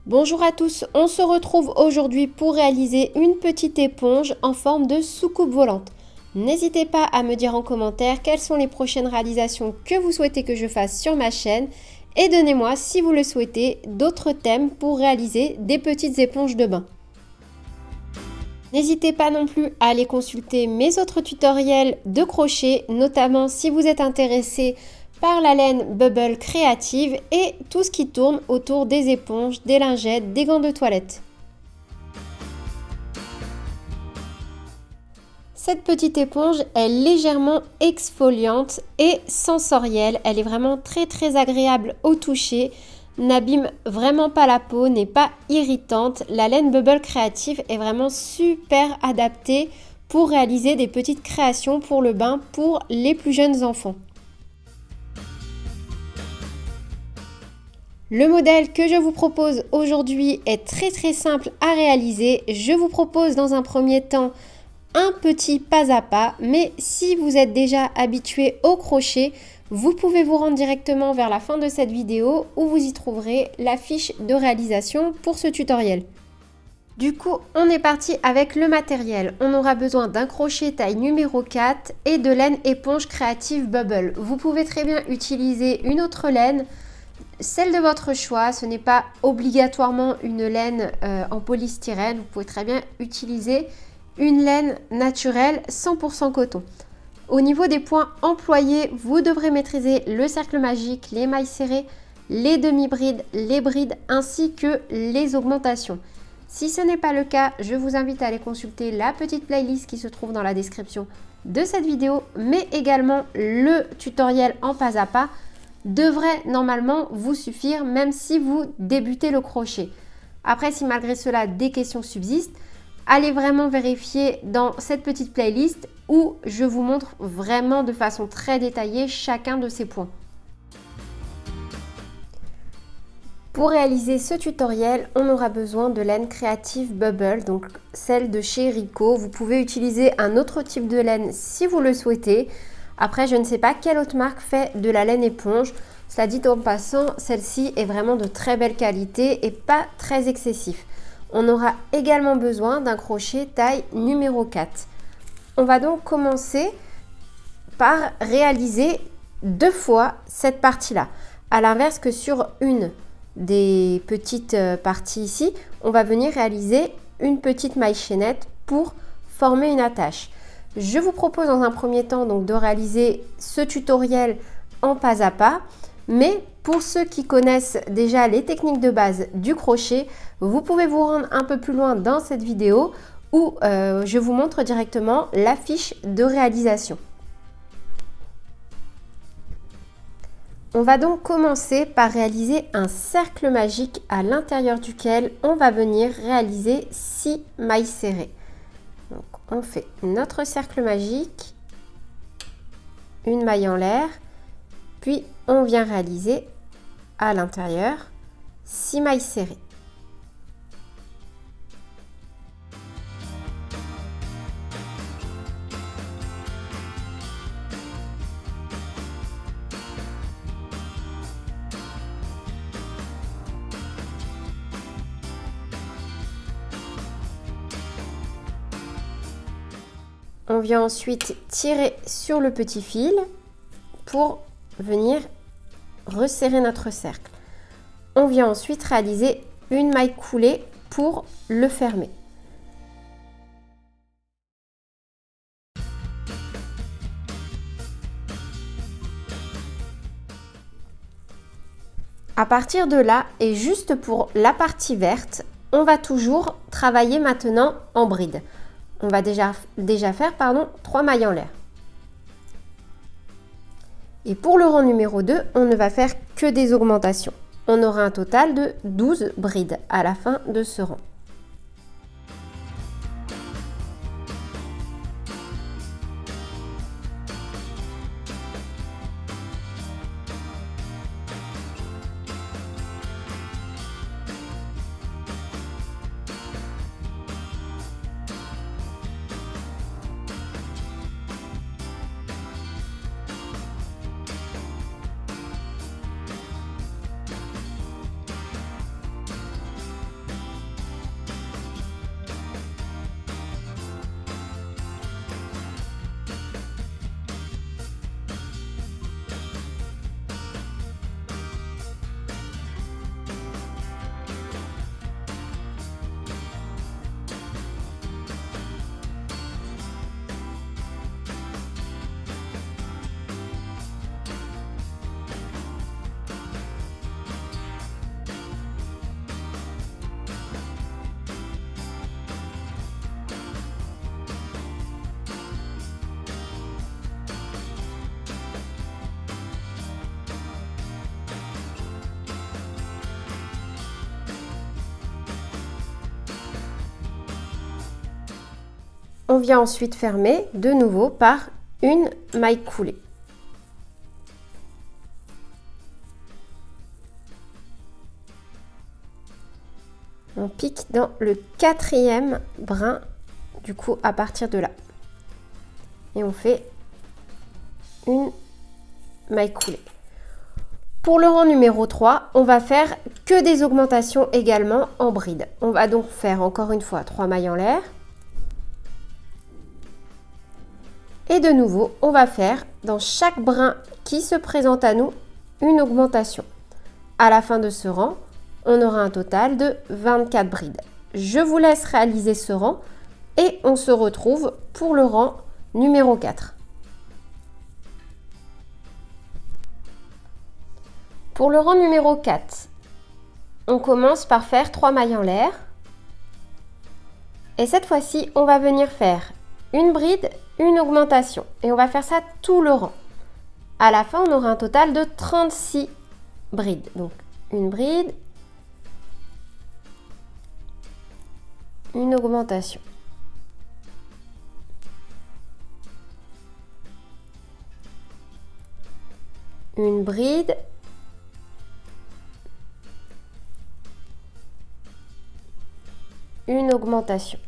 Bonjour à tous, on se retrouve aujourd'hui pour réaliser une petite éponge en forme de soucoupe volante. N'hésitez pas à me dire en commentaire quelles sont les prochaines réalisations que vous souhaitez que je fasse sur ma chaîne et donnez-moi, si vous le souhaitez, d'autres thèmes pour réaliser des petites éponges de bain. N'hésitez pas non plus à aller consulter mes autres tutoriels de crochet, notamment si vous êtes intéressé par la laine Bubble créative et tout ce qui tourne autour des éponges, des lingettes, des gants de toilette. Cette petite éponge est légèrement exfoliante et sensorielle. Elle est vraiment très agréable au toucher, n'abîme vraiment pas la peau, n'est pas irritante. La laine Bubble créative est vraiment super adaptée pour réaliser des petites créations pour le bain pour les plus jeunes enfants. Le modèle que je vous propose aujourd'hui est très simple à réaliser. Je vous propose dans un premier temps un petit pas à pas, mais si vous êtes déjà habitué au crochet, vous pouvez vous rendre directement vers la fin de cette vidéo où vous y trouverez la fiche de réalisation pour ce tutoriel. Du coup, on est parti avec le matériel. On aura besoin d'un crochet taille numéro 4 et de laine éponge créative Bubble. Vous pouvez très bien utiliser une autre laine, celle de votre choix. Ce n'est pas obligatoirement une laine en polystyrène. Vous pouvez très bien utiliser une laine naturelle 100% coton. Au niveau des points employés, vous devrez maîtriser le cercle magique, les mailles serrées, les demi-brides, les brides ainsi que les augmentations. Si ce n'est pas le cas, je vous invite à aller consulter la petite playlist qui se trouve dans la description de cette vidéo, mais également le tutoriel en pas à pas devrait normalement vous suffire même si vous débutez le crochet. Après, si malgré cela des questions subsistent, allez vraiment vérifier dans cette petite playlist où je vous montre vraiment de façon très détaillée chacun de ces points. Pour réaliser ce tutoriel, on aura besoin de laine créative Bubble, donc celle de chez Rico. Vous pouvez utiliser un autre type de laine si vous le souhaitez. Après, je ne sais pas quelle autre marque fait de la laine éponge. Cela dit en passant, celle-ci est vraiment de très belle qualité et pas très excessif. On aura également besoin d'un crochet taille numéro 4. On va donc commencer par réaliser 2 fois cette partie-là. À l'inverse que sur une des petites parties ici, on va venir réaliser une petite maille chaînette pour former une attache. Je vous propose dans un premier temps donc de réaliser ce tutoriel en pas à pas, mais pour ceux qui connaissent déjà les techniques de base du crochet, vous pouvez vous rendre un peu plus loin dans cette vidéo où je vous montre directement la fiche de réalisation. On va donc commencer par réaliser un cercle magique à l'intérieur duquel on va venir réaliser 6 mailles serrées. Donc, on fait notre cercle magique, une maille en l'air, puis on vient réaliser à l'intérieur 6 mailles serrées. On vient ensuite tirer sur le petit fil pour venir resserrer notre cercle. On vient ensuite réaliser une maille coulée pour le fermer. À partir de là, et juste pour la partie verte, on va toujours travailler maintenant en bride. On va déjà faire 3 mailles en l'air. Et pour le rang numéro 2, on ne va faire que des augmentations. On aura un total de 12 brides à la fin de ce rang. On vient ensuite fermer de nouveau par une maille coulée. On pique dans le 4e brin, du coup à partir de là. Et on fait une maille coulée. Pour le rang numéro 3, on va faire que des augmentations également en bride. On va donc faire encore une fois 3 mailles en l'air. Et de nouveau, on va faire dans chaque brin qui se présente à nous une augmentation. À la fin de ce rang, on aura un total de 24 brides. Je vous laisse réaliser ce rang et on se retrouve pour le rang numéro 4. Pour le rang numéro 4, on commence par faire 3 mailles en l'air. Et cette fois-ci, on va venir faire une bride, une augmentation. Et on va faire ça tout le rang. À la fin, on aura un total de 36 brides. Donc, une bride, une augmentation. Une bride, une augmentation.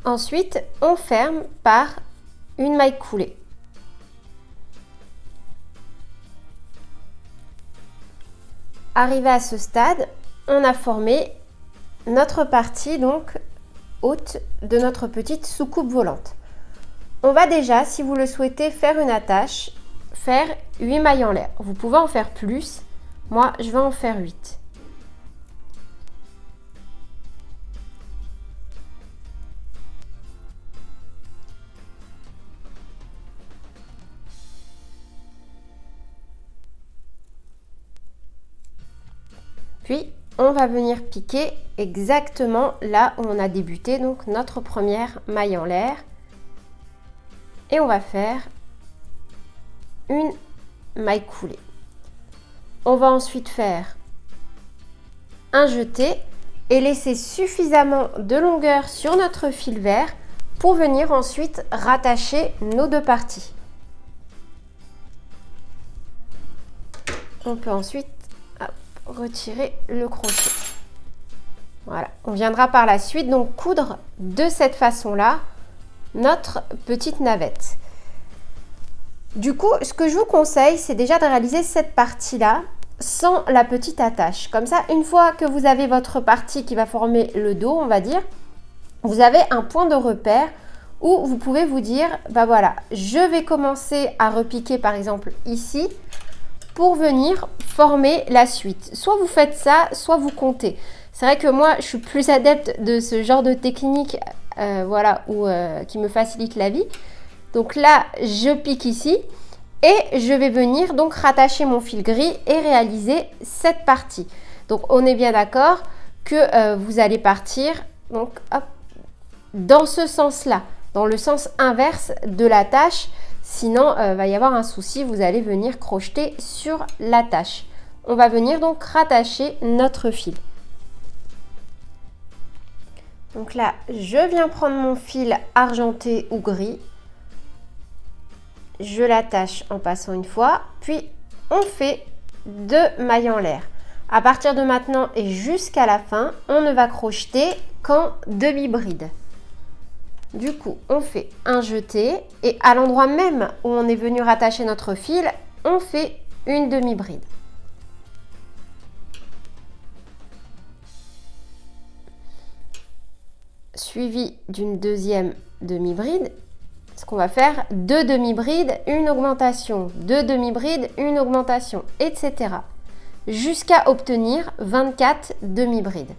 Ensuite, on ferme par une maille coulée. Arrivé à ce stade, on a formé notre partie donc haute de notre petite soucoupe volante. On va déjà, si vous le souhaitez, faire une attache, faire 8 mailles en l'air. Vous pouvez en faire plus, moi je vais en faire 8. Puis, on va venir piquer exactement là où on a débuté, donc notre première maille en l'air. Et on va faire une maille coulée. On va ensuite faire un jeté et laisser suffisamment de longueur sur notre fil vert pour venir ensuite rattacher nos deux parties. On peut ensuite retirer le crochet. Voilà, on viendra par la suite donc coudre de cette façon-là notre petite navette. Du coup, ce que je vous conseille, c'est déjà de réaliser cette partie-là sans la petite attache. Comme ça, une fois que vous avez votre partie qui va former le dos, on va dire, vous avez un point de repère où vous pouvez vous dire, bah voilà, je vais commencer à repiquer par exemple ici pour venir former la suite. Soit vous faites ça, soit vous comptez. C'est vrai que moi, je suis plus adepte de ce genre de technique voilà, qui me facilite la vie. Donc là, je pique ici et je vais venir donc rattacher mon fil gris et réaliser cette partie. Donc, on est bien d'accord que vous allez partir donc, hop, dans ce sens-là, dans le sens inverse de la tâche. Sinon, va y avoir un souci, vous allez venir crocheter sur la tâche. On va venir donc rattacher notre fil. Donc là, je viens prendre mon fil argenté ou gris. Je l'attache en passant une fois, puis on fait 2 mailles en l'air. À partir de maintenant et jusqu'à la fin, on ne va crocheter qu'en demi-bride. Du coup, on fait un jeté et à l'endroit même où on est venu rattacher notre fil, on fait une demi-bride. Suivi d'une deuxième demi-bride. Ce qu'on va faire, 2 demi-brides, une augmentation, 2 demi-brides, une augmentation, etc. Jusqu'à obtenir 24 demi-brides.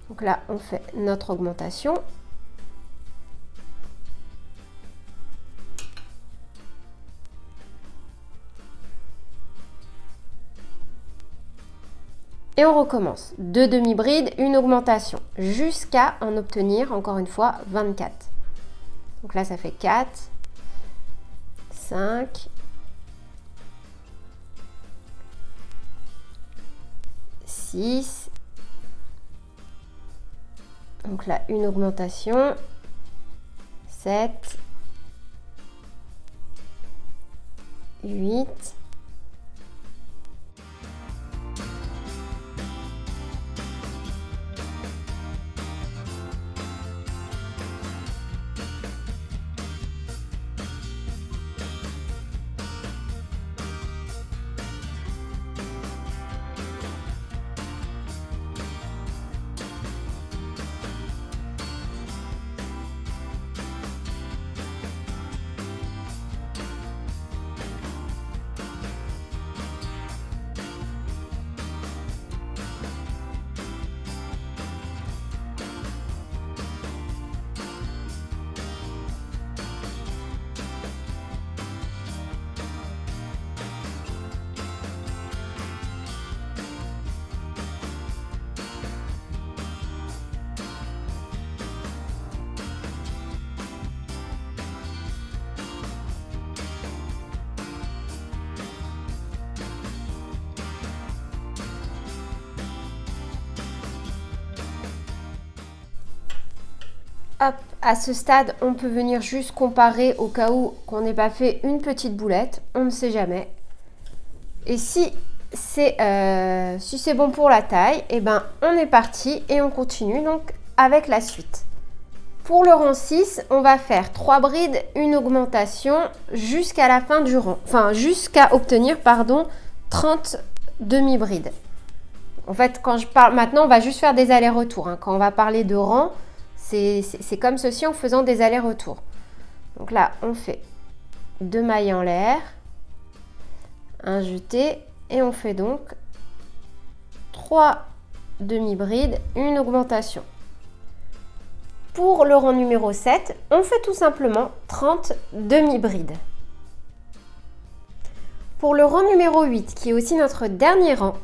Donc là, on fait notre augmentation. Et on recommence. 2 demi-brides, une augmentation, jusqu'à en obtenir, encore une fois, 24. Donc là, ça fait 4, 5, 6. Donc là, une augmentation, 7, 8, hop, à ce stade, on peut venir juste comparer au cas où qu'on n'ait pas fait une petite boulette. On ne sait jamais. Et si c'est bon pour la taille, eh ben, on est parti et on continue donc avec la suite. Pour le rang 6, on va faire 3 brides, une augmentation jusqu'à la fin du rang. Enfin, jusqu'à obtenir, pardon, 30 demi-brides. En fait, quand je parle maintenant, on va juste faire des allers-retours. Hein. Quand on va parler de rang, c'est comme ceci en faisant des allers-retours. Donc là, on fait 2 mailles en l'air, un jeté et on fait donc 3 demi-brides, une augmentation. Pour le rang numéro 7, on fait tout simplement 30 demi-brides. Pour le rang numéro 8, qui est aussi notre dernier rang,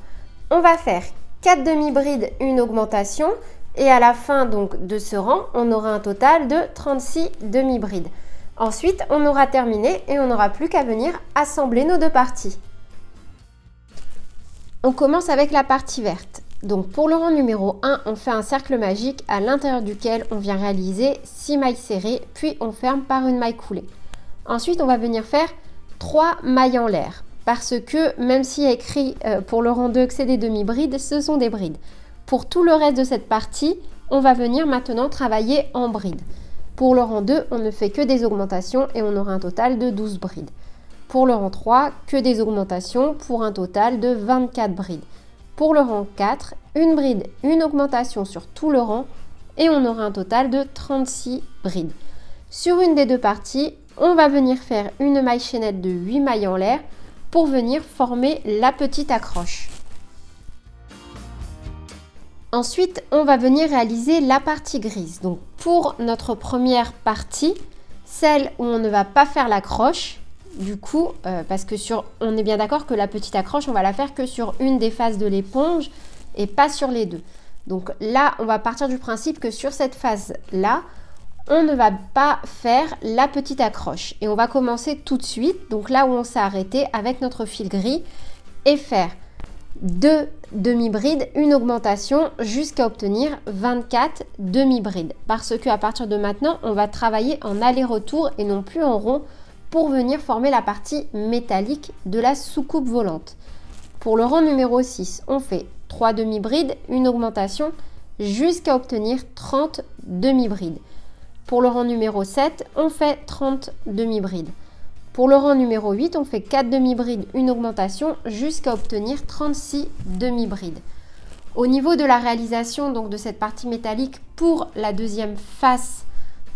on va faire 4 demi-brides, une augmentation. Et à la fin donc de ce rang, on aura un total de 36 demi-brides. Ensuite, on aura terminé et on n'aura plus qu'à venir assembler nos deux parties. On commence avec la partie verte. Donc pour le rang numéro 1, on fait un cercle magique à l'intérieur duquel on vient réaliser 6 mailles serrées, puis on ferme par une maille coulée. Ensuite, on va venir faire 3 mailles en l'air, parce que même s'il y a écrit pour le rang 2 que c'est des demi-brides, ce sont des brides. Pour tout le reste de cette partie, on va venir maintenant travailler en brides. Pour le rang 2, on ne fait que des augmentations et on aura un total de 12 brides. Pour le rang 3, que des augmentations pour un total de 24 brides. Pour le rang 4, une bride, une augmentation sur tout le rang et on aura un total de 36 brides. Sur une des deux parties, on va venir faire une maille chaînette de 8 mailles en l'air pour venir former la petite accroche. Ensuite, on va venir réaliser la partie grise. Donc pour notre première partie, celle où on ne va pas faire l'accroche, du coup, parce que on est bien d'accord que la petite accroche, on va la faire que sur une des faces de l'éponge et pas sur les deux. Donc là, on va partir du principe que sur cette face-là, on ne va pas faire la petite accroche. Et on va commencer tout de suite, donc là où on s'est arrêté avec notre fil gris, et faire 2 demi-brides, une augmentation jusqu'à obtenir 24 demi-brides. Parce qu'à partir de maintenant, on va travailler en aller-retour et non plus en rond, pour venir former la partie métallique de la soucoupe volante. Pour le rang numéro 6, on fait 3 demi-brides, une augmentation jusqu'à obtenir 30 demi-brides. Pour le rang numéro 7, on fait 30 demi-brides. Pour le rang numéro 8, on fait 4 demi-brides, une augmentation jusqu'à obtenir 36 demi-brides. Au niveau de la réalisation donc, de cette partie métallique pour la deuxième face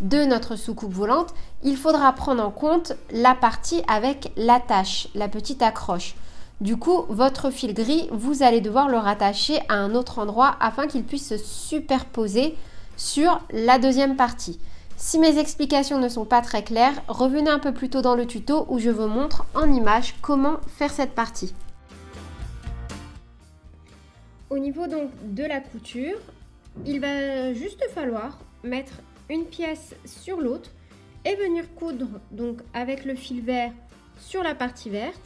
de notre soucoupe volante, il faudra prendre en compte la partie avec l'attache, la petite accroche. Du coup, votre fil gris, vous allez devoir le rattacher à un autre endroit afin qu'il puisse se superposer sur la deuxième partie. Si mes explications ne sont pas très claires, revenez un peu plus tôt dans le tuto où je vous montre en image comment faire cette partie. Au niveau donc de la couture, il va juste falloir mettre une pièce sur l'autre et venir coudre donc avec le fil vert sur la partie verte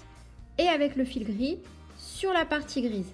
et avec le fil gris sur la partie grise.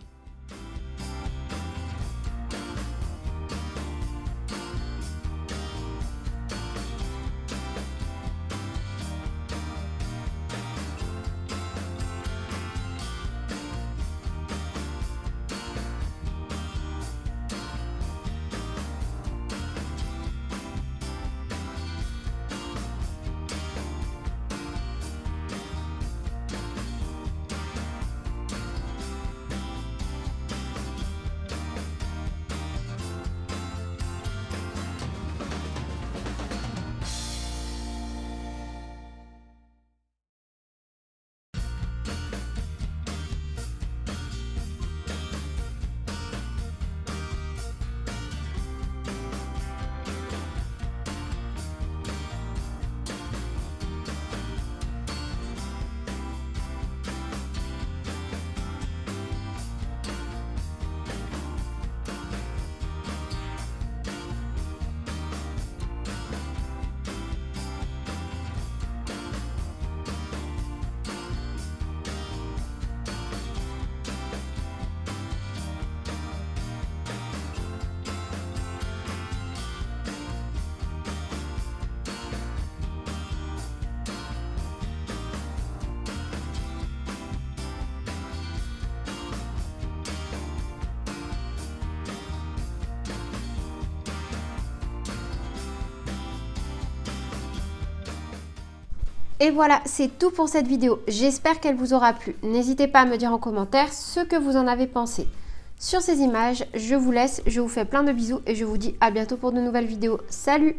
Et voilà, c'est tout pour cette vidéo. J'espère qu'elle vous aura plu. N'hésitez pas à me dire en commentaire ce que vous en avez pensé. Sur ces images, je vous laisse, je vous fais plein de bisous et je vous dis à bientôt pour de nouvelles vidéos. Salut!